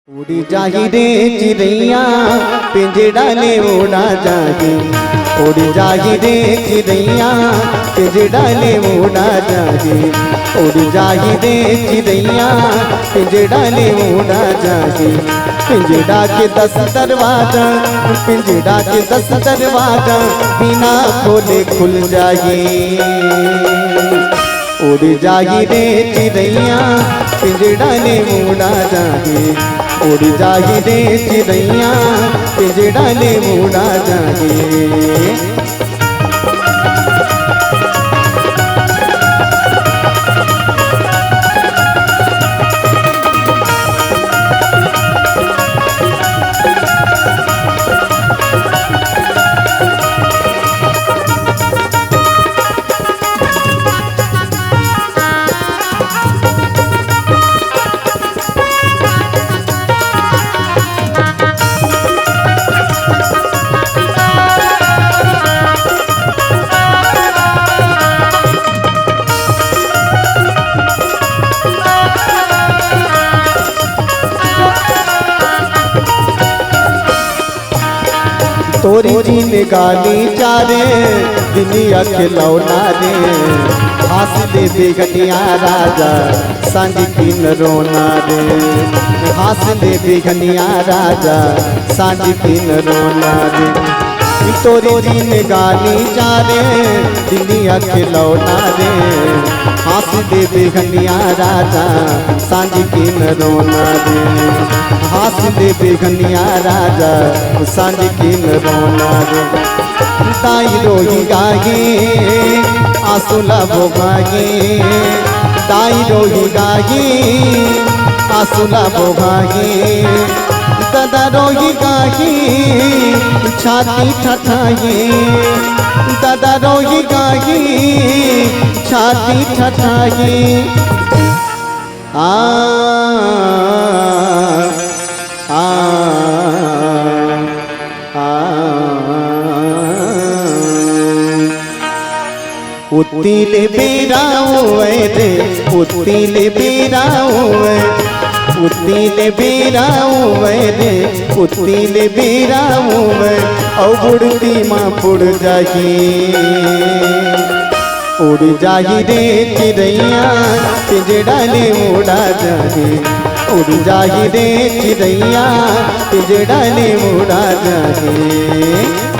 उड़ी जाही रे चिड़ैया पिंजड़ा ले उड़ा जाही। उड़ी जाही रे चिड़ैया पिंजड़ा ले उड़ा जाही। उड़ी जाही रे चिड़ैया पिंजड़ा ले उड़ा जाही। पिंजड़ा के 10 दरवाजा, पिंजड़ा के 10 दरवाजा बिना खोले खुल जाही। उड़ जाही रे चिड़ैया पिंजड़ा ले उड़ा जाही। उड़ जाही रे चिड़ैया पिंजड़ा ले उड़ा जाही। तोरी जीन गाली चारे दुनिया खिलौना रे। हास दे बेगनिया राजा सांझ किन रोना रे। हास दे बेगनिया राजा सांझ किन रोना रे। तोरी जीन गाली चारे दुनिया खिलौना रे। हास दे बेगनिया राजा सांझ किन रोना रे। हास दे बेगनिया राजा सांझ किन रोना रे। ताई रोही गागे आंसुला भोगागे। ताई रोही गागे आंसुला भोगागे। दादा रोही गागे छाती ठठागे। दादा रोही गागे छाती ठठागे। उतिल बेराओ रे उतिल बेराओ। उतिल बेराओ रे उतिल बेराओ। औ बुढ़ती माँ पुड़ जाही। उड़ जाही रे चिड़ैया पिंजड़ा ले उड़ा जाही। उड़ जाही रे चिड़ैया पिंजड़ा ले उड़ा जाही।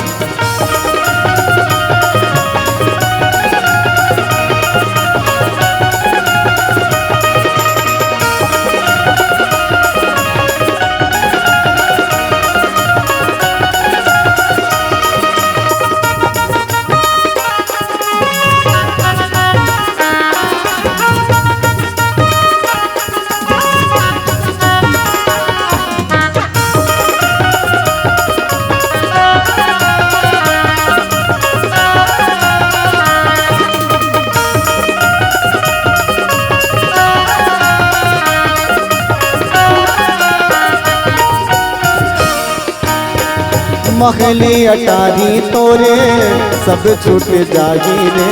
महले अटारी तोरे सब छूट जाही रे।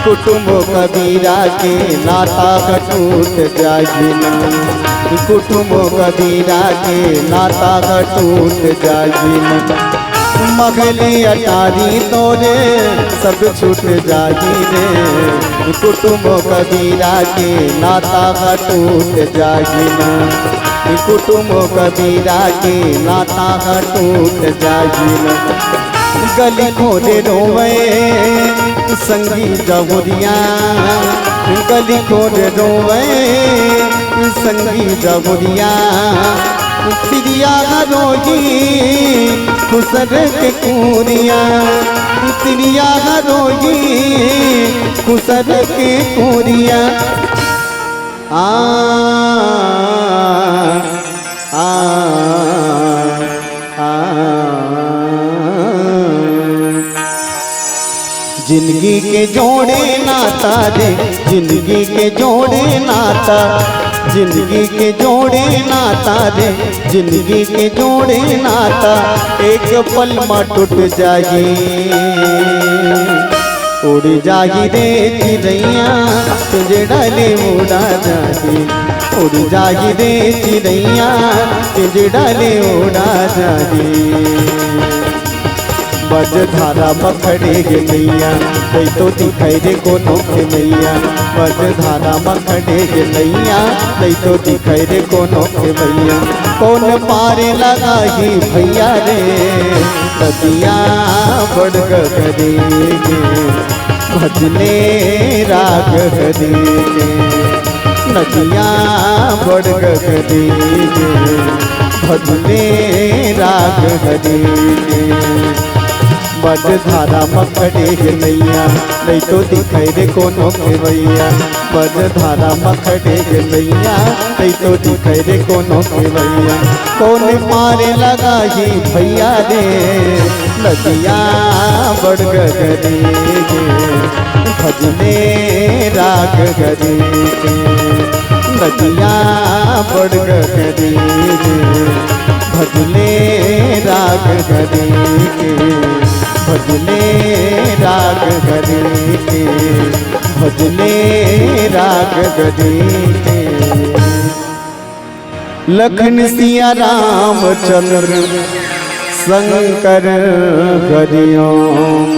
कुटुंब कबीरा के नाता का टूट जाही ना। कुटुंब कबीरा के नाता का टूट जाही ना। महले अटारी तोरे सब छूट जाही रे। कुटुंब कबीरा के नाता का टूट जाही ना। कुटुंब कबीरा के नाता का टूट जाही ना। गली खोले रोवे संगी जहुरिया। गली खोले रोवे संगी जहुरिया। तिरिया रोगी खुसर के कुरिया। तिरिया रोगी खुसर के कुरिया। जिंदगी के जोड़े नाता रे जिंदगी के जोड़े नाता। जिंदगी के जोड़े नाता रे जिंदगी के जोड़े नाता। एक पल में टूट जाही। उड़ जाही रे चिड़ैया पिंजड़ा ले उड़ा जाही उड़ जाही रे चिड़ैया पिंजड़ा ले उड़ा जाही बजधारा मखड़े गे मैया कई तो दिखाई रे कोनो के मैया बजधारा मखड़े गे मैया कई तो दिखाई रे कोनो के मैया कौन पारे लगा ही भैया रे नदिया बढ़ गरे भजने राग हरे नदिया बढ़ गरे भजने राग हरे बजधारा मखड़े गे मैया नहीं तो दिखाई रे कोनो के भैया बजधारा मखड़े गे मैया नहीं तो दिखाई रे कोनो के भैया कौन मारे लगा ही भैया रे नदिया बढ़ गरे भजने राग गरे नदिया बढ़ गरे भजने राग गरे भजने राग गरे भजने राग गरे लखन सिया रामचंद्र शंकर हरिओम।